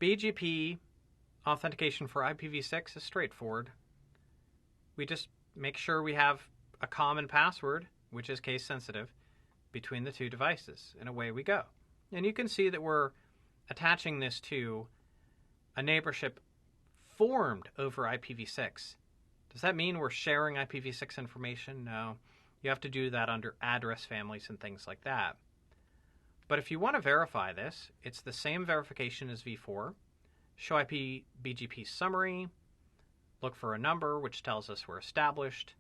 BGP authentication for IPv6 is straightforward. We just make sure we have a common password, which is case sensitive, between the two devices, and away we go. And you can see that we're attaching this to a neighborship formed over IPv6. Does that mean we're sharing IPv6 information? No. You have to do that under address families and things like that. But if you want to verify this, it's the same verification as v4. Show IP BGP summary, look for a number which tells us we're established,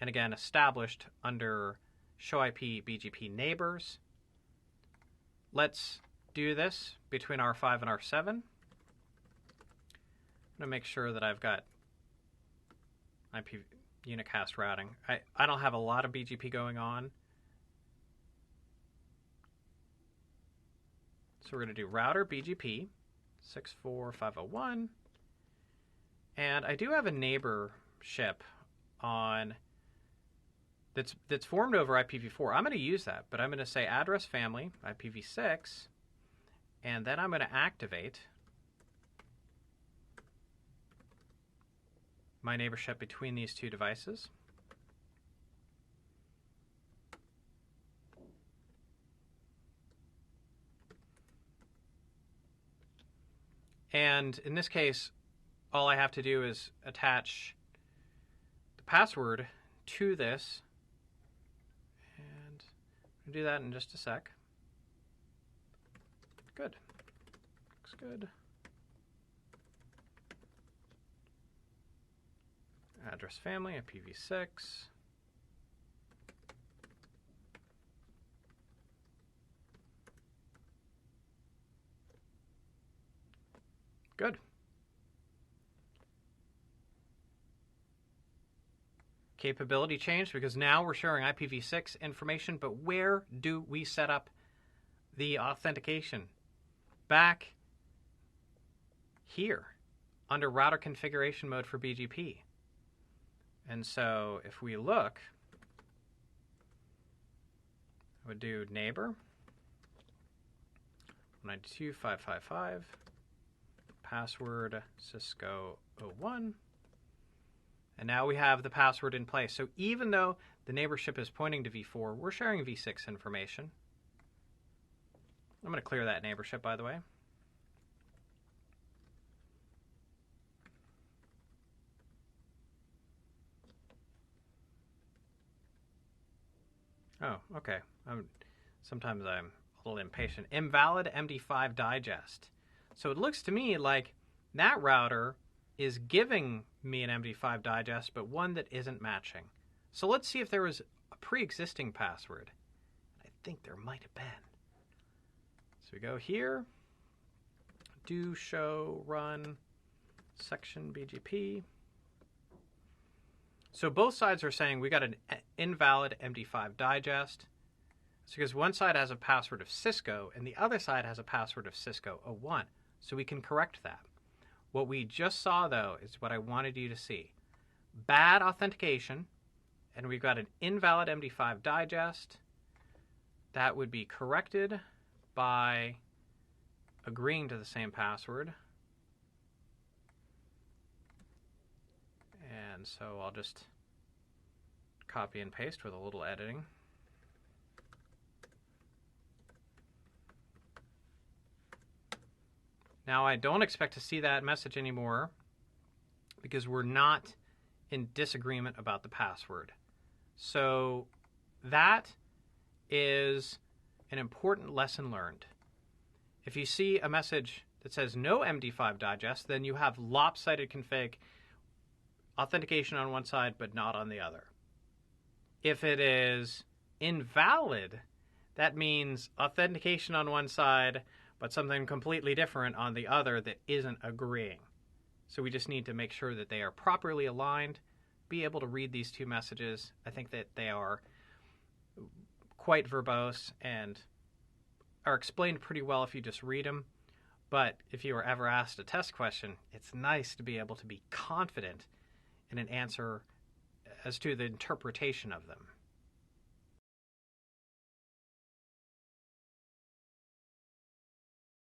and again, established under show IP BGP neighbors. Let's do this between R5 and R7. I'm going to make sure that I've got IP unicast routing. I don't have a lot of BGP going on. So we're going to do router BGP 64501. And I do have a neighborship on that's formed over IPv4. I'm going to use that, but I'm going to say address family IPv6, and then I'm going to activate my neighborship between these two devices. And in this case, all I have to do is attach the password to this. And I'll do that in just a sec. Good. Looks good. Address family, IPv6. Good. Capability changed because now we're sharing IPv6 information, but where do we set up the authentication? Back here under router configuration mode for BGP. And so if we look, I would do neighbor 192.168.1.555, password Cisco 01. And now we have the password in place. So even though the neighborship is pointing to v4, we're sharing v6 information. I'm going to clear that neighborship, by the way. Oh, okay. Sometimes I'm a little impatient. Invalid MD5 digest. So it looks to me like that router is giving me an MD5 digest, but one that isn't matching. So let's see if there was a pre-existing password. I think there might have been. So we go here, do show run section BGP. So both sides are saying we got an invalid MD5 digest. It's because one side has a password of Cisco and the other side has a password of Cisco 01. So we can correct that. What we just saw, though, is what I wanted you to see. Bad authentication, and we've got an invalid MD5 digest. That would be corrected by agreeing to the same password. And so I'll just copy and paste with a little editing. Now, I don't expect to see that message anymore because we're not in disagreement about the password. So that is an important lesson learned. If you see a message that says no MD5 digest, then you have lopsided config, authentication on one side but not on the other. If it is invalid, that means authentication on one side but something completely different on the other that isn't agreeing. So we just need to make sure that they are properly aligned, be able to read these two messages. I think that they are quite verbose and are explained pretty well if you just read them. But if you are ever asked a test question, it's nice to be able to be confident in an answer as to the interpretation of them.